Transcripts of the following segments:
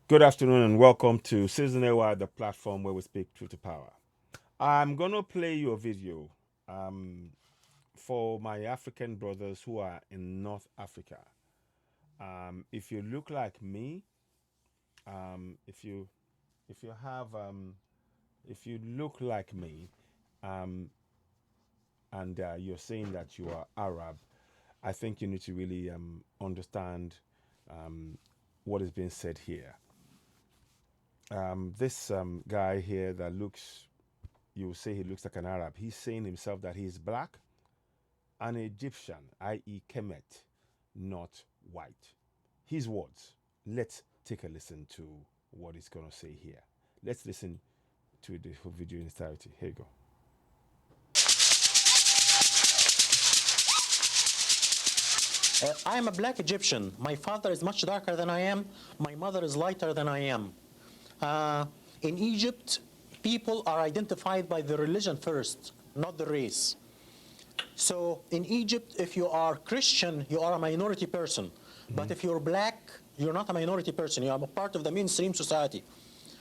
Good afternoon and welcome to CitizenAY, the platform where we speak truth to power. I'm going to play you a video um, for my African brothers who are in North Africa. If you look like me, if you have if you look like me, um, and you're saying that you are Arab, I think you need to really understand um, what is being said here. This guy here that looks, you will say he looks like an Arab. He's saying himself that he's black, an Egyptian, i.e., Kemet, not white. His words. Let's take a listen to what he's going to say here. Let's listen to the whole video in entirety. Here you go. I am a black Egyptian. My father is much darker than I am. My mother is lighter than I am. Uh, in Egypt, people are identified by the religion first, not the race. So in Egypt, if you are Christian, you are a minority person. But if you're black, you're not a minority person. You are a part of the mainstream society.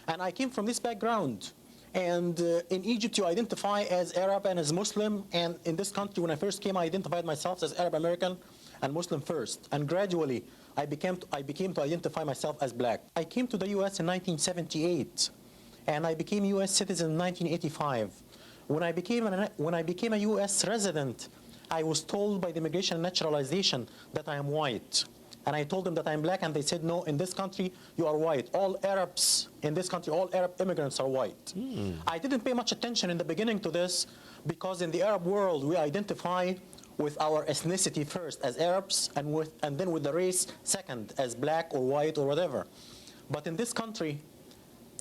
And I came from this background. And in Egypt, you identify as Arab and as Muslim. And in this country, when I first came, I identified myself as Arab American and Muslim first. And gradually, I became to identify myself as black. I came to the US in 1978, and I became US citizen in 1985. When I became a US resident, I was told by the Immigration and Naturalization that I am white. And I told them that I'm black, and they said, no, in this country, you are white. All Arabs in this country, all Arab immigrants are white. I didn't pay much attention in the beginning to this, because in the Arab world, we identify with our ethnicity first as Arabs, and then with the race second as black or white or whatever. But in this country,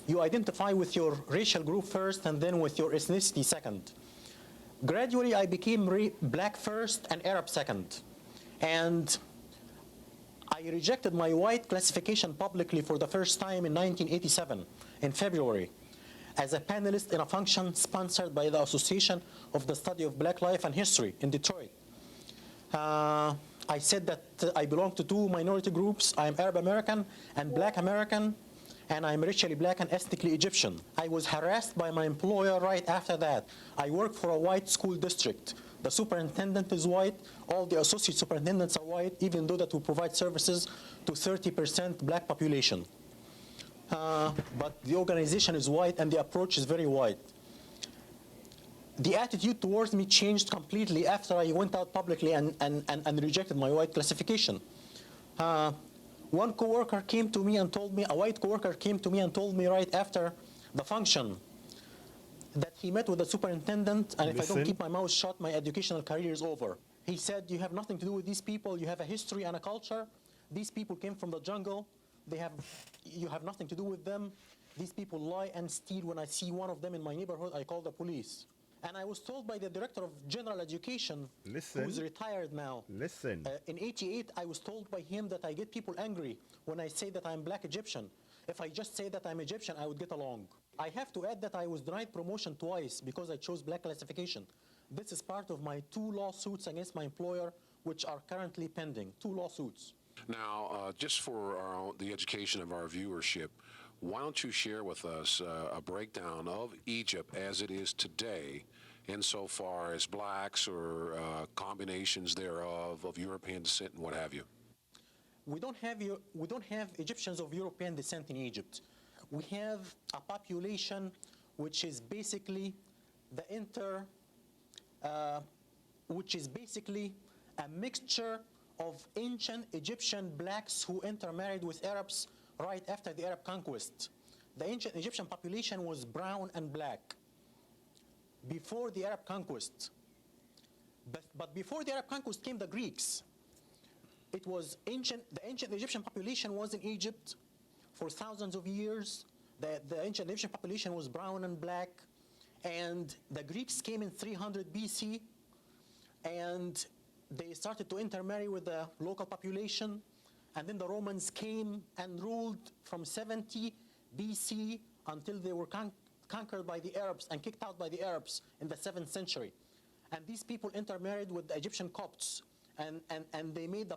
you identify with your racial group first and then with your ethnicity second. Gradually, I became black first and Arab second. And I rejected my white classification publicly for the first time in 1987, in February, as a panelist in a function sponsored by the Association of the Study of Black Life and History in Detroit. I said that I belong to two minority groups. I'm Arab American and Black American, and I'm racially black and ethnically Egyptian. I was harassed by my employer right after that. I work for a white school district. The superintendent is white. All the associate superintendents are white, even though that we provide services to 30% black population. But the organization is white and the approach is very white. The attitude towards me changed completely after I went out publicly and rejected my white classification. One coworker came to me and told me, a white coworker came to me and told me right after the function that he met with the superintendent, and if I don't Listen. keep my mouth shut, my educational career is over. He said, you have nothing to do with these people. You have a history and a culture. These people came from the jungle. You have nothing to do with them. These people lie and steal. When I see one of them in my neighborhood, I call the police. And I was told by the director of general education, Listen. who's retired now. Listen. In '88, I was told by him that I get people angry when I say that I'm black Egyptian. If I just say that I'm Egyptian, I would get along. I have to add that I was denied promotion twice because I chose black classification. This is part of my two lawsuits against my employer, which are currently pending. Two lawsuits. Now, just for the education of our viewership, why don't you share with us a breakdown of Egypt as it is today, insofar as blacks or combinations thereof of European descent and what have you? We don't have Egyptians of European descent in Egypt. We have a population which is basically the inter, which is basically a mixture of ancient Egyptian blacks who intermarried with Arabs right after the Arab conquest. The ancient Egyptian population was brown and black before the Arab conquest. But before the Arab conquest came the Greeks. The ancient Egyptian population was in Egypt for thousands of years. The ancient Egyptian population was brown and black. And the Greeks came in 300 BC, and they started to intermarry with the local population. And then the Romans came and ruled from 70 BC until they were conquered by the Arabs and kicked out by the Arabs in the 7th century. And these people intermarried with the Egyptian Copts, and they made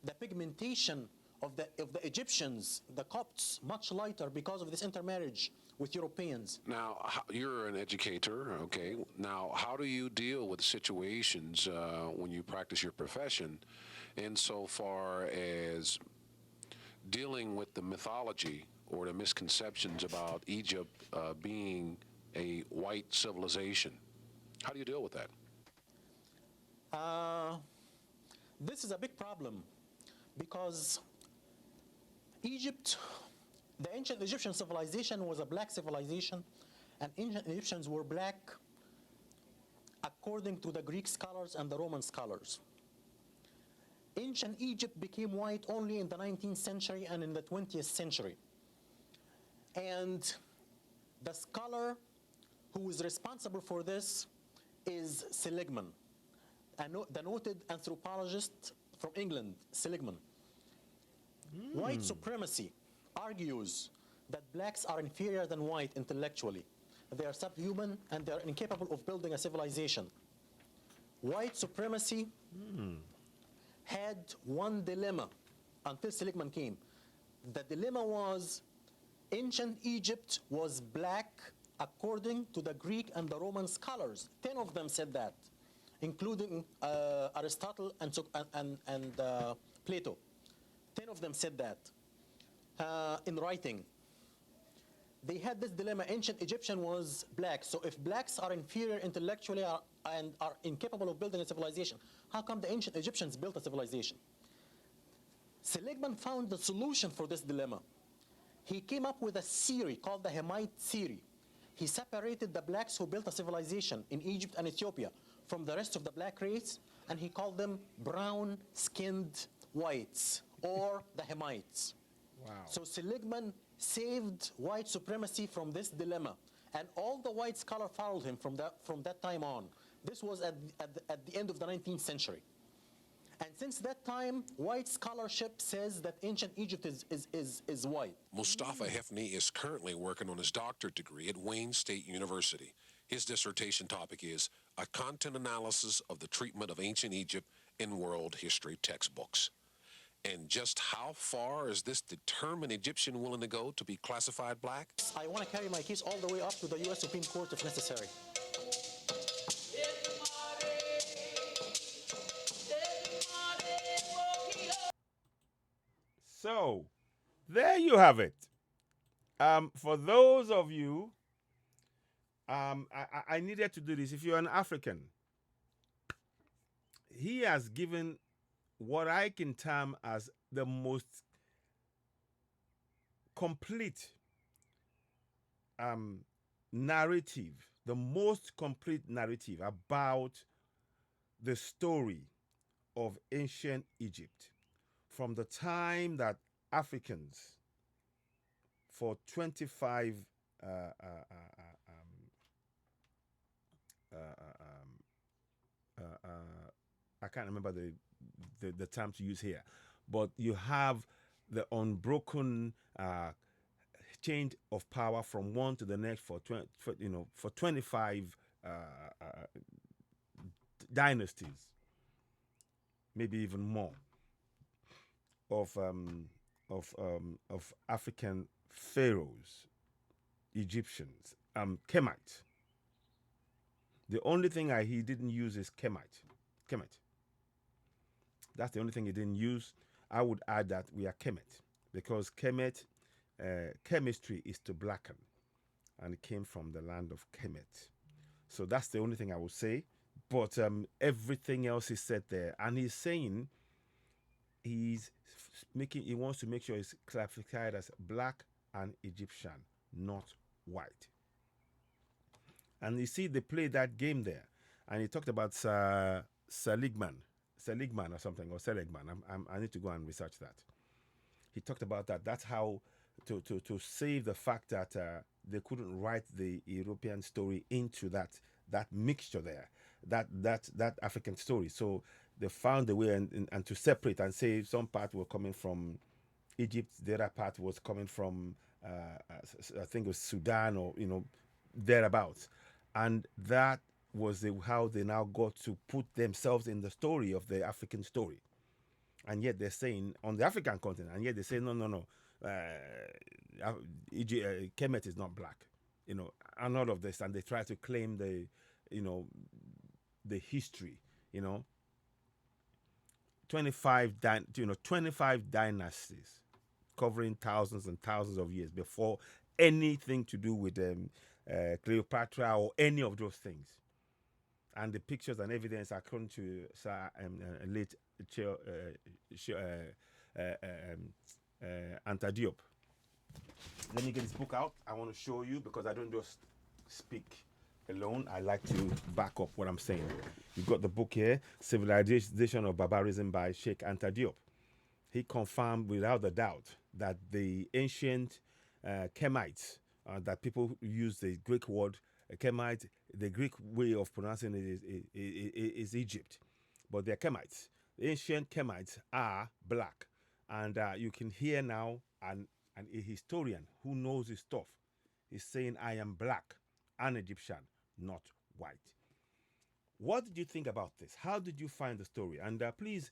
the pigmentation of the Egyptians, the Copts, much lighter because of this intermarriage with Europeans. Now, you're an educator, okay? Now, how do you deal with situations when you practice your profession insofar as dealing with the mythology or the misconceptions about Egypt being a white civilization? How do you deal with that? This is a big problem because Egypt, the ancient Egyptian civilization was a black civilization, and ancient Egyptians were black according to the Greek scholars and the Roman scholars. Ancient Egypt became white only in the 19th century and in the 20th century. And the scholar who is responsible for this is Seligman, the noted anthropologist from England, Seligman. White supremacy argues that blacks are inferior than white intellectually. They are subhuman and they are incapable of building a civilization. White supremacy had one dilemma until Seligman came. The dilemma was ancient Egypt was black according to the Greek and the Roman scholars. 10 of them said that, including Aristotle and Plato. 10 of them said that in writing. They had this dilemma. Ancient Egyptian was black. So if blacks are inferior intellectually and are incapable of building a civilization, how come the ancient Egyptians built a civilization? Seligman found the solution for this dilemma. He came up with a theory called the Hamite theory. He separated the blacks who built a civilization in Egypt and Ethiopia from the rest of the black race, and he called them brown-skinned whites, or the Hamites. Wow. So Seligman saved white supremacy from this dilemma, and all the white scholars followed him from that time on. This was at the end of the 19th century. And since that time, white scholarship says that ancient Egypt is white. Mostafa Hefni is currently working on his doctorate degree at Wayne State University. His dissertation topic is a content analysis of the treatment of ancient Egypt in world history textbooks. And just how far is this determined Egyptian willing to go to be classified black? I want to carry my case all the way up to the U.S. Supreme Court if necessary. So, there you have it. For those of you, I needed to do this. If you're an African, he has given what I can term as the most complete narrative, the most complete narrative about the story of ancient Egypt from the time that Africans, for 25 I can't remember the term to use here, but you have the unbroken change of power from one to the next for 25 dynasties, maybe even more of African pharaohs, Egyptians, Kemet. The only thing he didn't use is Kemet. That's the only thing he didn't use. I would add that we are Kemet, because Kemet, chemistry is to blacken, and it came from the land of Kemet. So that's the only thing I would say. But everything else is said there, and he's saying he wants to make sure it's classified as black and Egyptian, not white. And you see, they played that game there, and he talked about Seligman or something, or Seligman. I need to go and research that. He talked about that. That's how to save the fact that they couldn't write the European story into that mixture there, that African story. So they found a way and to separate and say some part were coming from Egypt, the other part was coming from I think it was Sudan, or thereabouts, and that was how they now got to put themselves in the story of the African story. and yet they're saying on the African continent, and yet they say no, no, no, Kemet is not black, and all of this, and they try to claim you know, the history, you know, 25 dynasties covering thousands and thousands of years before anything to do with Cleopatra or any of those things. And the pictures and evidence are come to Sir late Anta Diop. Let me get this book out. I want to show you because I don't just speak alone. I like to back up what I'm saying. You've got the book here, Civilization of Barbarism by Sheikh Anta Diop. He confirmed without a doubt that the ancient Kemites, that people use the Greek word Kemite, the Greek way of pronouncing it is Egypt, but they're Kemites. The ancient Kemites are black, and you can hear now a historian who knows his stuff is saying, "I am black and Egyptian, not white." What did you think about this? How did you find the story? And please,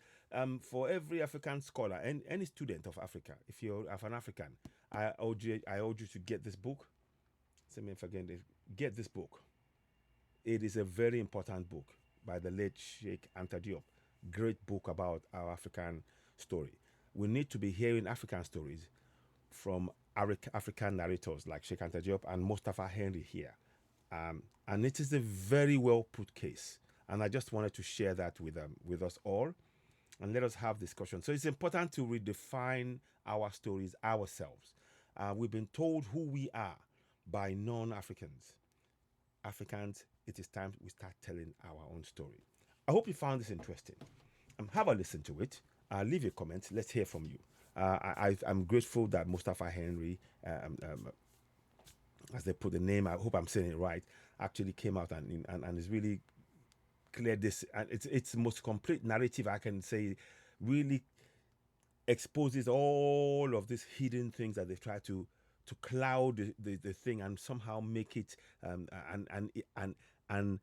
for every African scholar and any student of Africa, if you're an African, I urge you to get this book. Get this book. It is a very important book by the late Sheikh Anta Diop. Great book about our African story. We need to be hearing African stories from African narrators like Sheikh Anta Diop and Mostafa Henry here. And it is a very well put case. And I just wanted to share that with us all and let us have discussion. So it's important to redefine our stories ourselves. We've been told who we are by non-Africans. Africans, it is time we start telling our own story. I hope you found this interesting. Have a listen to it. Leave a comment. Let's hear from you. I'm grateful that Mostafa Henry, as they put the name, I hope I'm saying it right, actually came out and is really clear this. And it's the most complete narrative I can say, really exposes all of these hidden things that they try to cloud the thing and somehow make it an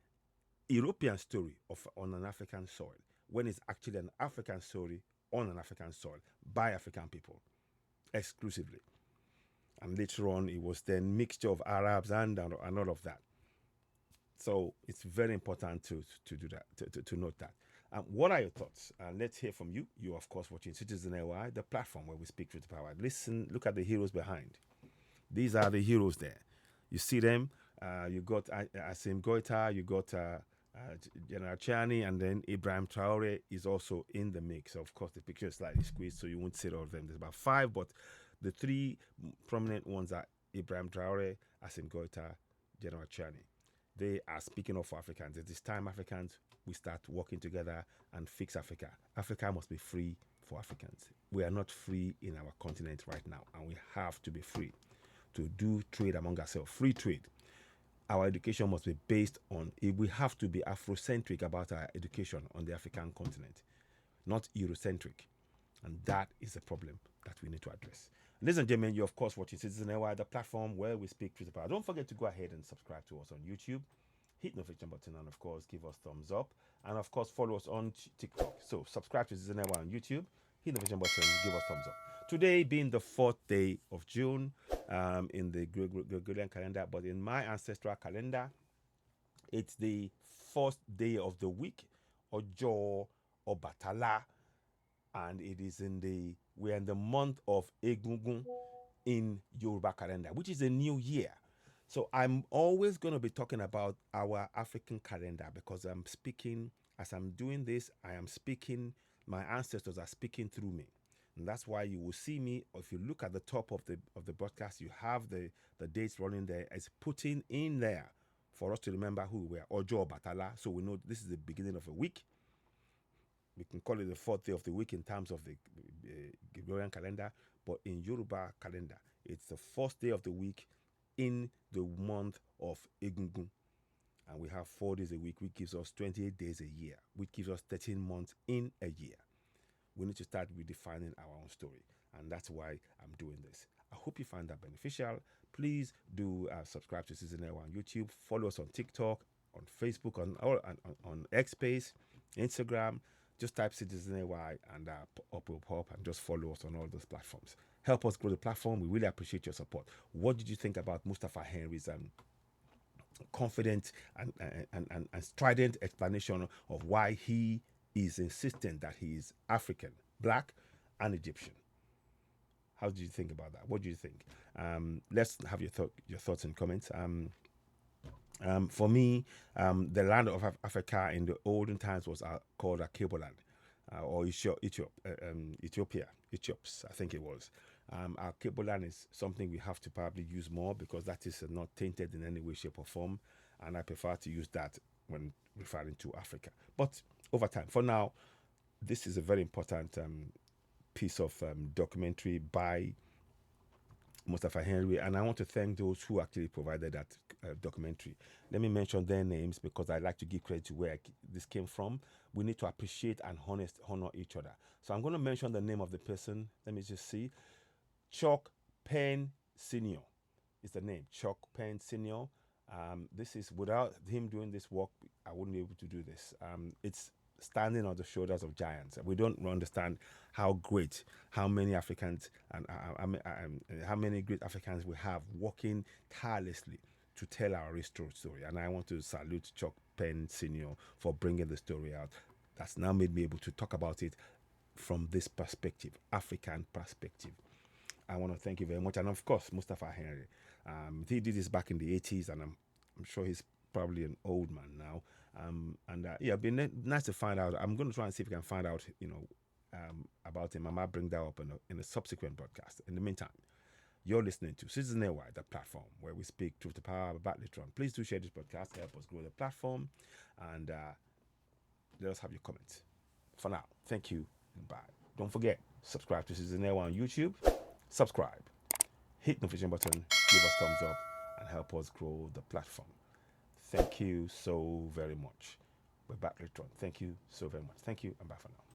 European story on an African soil, when it's actually an African story on an African soil by African people exclusively. And later on, it was then mixture of Arabs and all of that. So it's very important to do that, to note that. What are your thoughts? Let's hear from you. You, of course, watching CitizenAY, the platform where we speak truth to power. Listen, look at the heroes behind. These are the heroes there. You see them. You got Asim Goita, you got General Chani, and then Ibrahim Traore is also in the mix. So of course, the picture is slightly squeezed, so you won't see all of them. There's about 5, but the 3 prominent ones are Ibrahim Traore, Asim Goita, General Chani. They are speaking up for Africans. It is time Africans, we start working together and fix Africa. Africa must be free for Africans. We are not free in our continent right now, and we have to be free to do trade among ourselves. Free trade. Our education must be based on, we have to be Afrocentric about our education on the African continent, not Eurocentric. And that is a problem that we need to address. Ladies and gentlemen, you're of course watching CitizenAY, the platform where we speak truth to power. Don't forget to go ahead and subscribe to us on YouTube. Hit the notification button and of course give us thumbs up. And of course follow us on TikTok. So subscribe to CitizenAY on YouTube. Hit the notification button, give us thumbs up. Today being the 4th day of June in the Gregorian calendar, but in my ancestral calendar, it's the 1st day of the week, Ojo Obatala, and it is we're in the month of Egungun in Yoruba calendar, which is a new year. So I'm always going to be talking about our African calendar because I'm speaking, as I'm doing this, I am speaking, my ancestors are speaking through me. And that's why you will see me, if you look at the top of the broadcast, you have the dates running there. It's putting in there for us to remember who we are, Ojo Batala. So we know this is the beginning of a week. We can call it the 4th day of the week in terms of the Gregorian calendar, but in Yoruba calendar, it's the 1st day of the week in the month of Egungun. And we have 4 days a week, which gives us 28 days a year, which gives us 13 months in a year. We need to start redefining our own story. And that's why I'm doing this. I hope you find that beneficial. Please do subscribe to CitizenAY on YouTube. Follow us on TikTok, on Facebook, on X Space, Instagram. Just type CitizenAY and up will pop, and just follow us on all those platforms. Help us grow the platform. We really appreciate your support. What did you think about Mostafa Henry's confident and strident explanation of why he is insistent that he is African, black, and Egyptian? How do you think about that? What do you think? Let's have your thoughts and comments. For me, the land of Africa in the olden times was called Akebuland, or Ethiopia, Ethiops, I think it was. Akebuland is something we have to probably use more because that is not tainted in any way, shape, or form, and I prefer to use that when referring to Africa. But over time, for now, this is a very important piece of documentary by Mostafa Henry, and I want to thank those who actually provided that documentary. Let me mention their names because I like to give credit to where this came from. We need to appreciate and honor each other. So I'm going to mention the name of the person. Let me just see. Chuck Penn Senior is the name. Chuck Penn Senior. This is, without him doing this work, I wouldn't be able to do this. It's standing on the shoulders of giants. We don't understand how great, how many Africans and how many great Africans we have working tirelessly to tell our restored story. And I want to salute Chuck Penn Senior for bringing the story out. That's now made me able to talk about it from this perspective, African perspective. I want to thank you very much. And of course, Mostafa Henry. He did this back in the 80s, and I'm sure he's probably an old man now. It'd been nice to find out. I'm going to try and see if we can find out, about him. I might bring that up in a subsequent broadcast. In the meantime, you're listening to CitizenAY, the platform where we speak truth to power about later on. Please do share this podcast, help us grow the platform, and let us have your comments. For now, thank you and bye. Don't forget, subscribe to CitizenAY on YouTube. Subscribe, hit the notification button, give us thumbs up, and help us grow the platform. Thank you so very much. We're back later on. Thank you so very much. Thank you, and bye for now.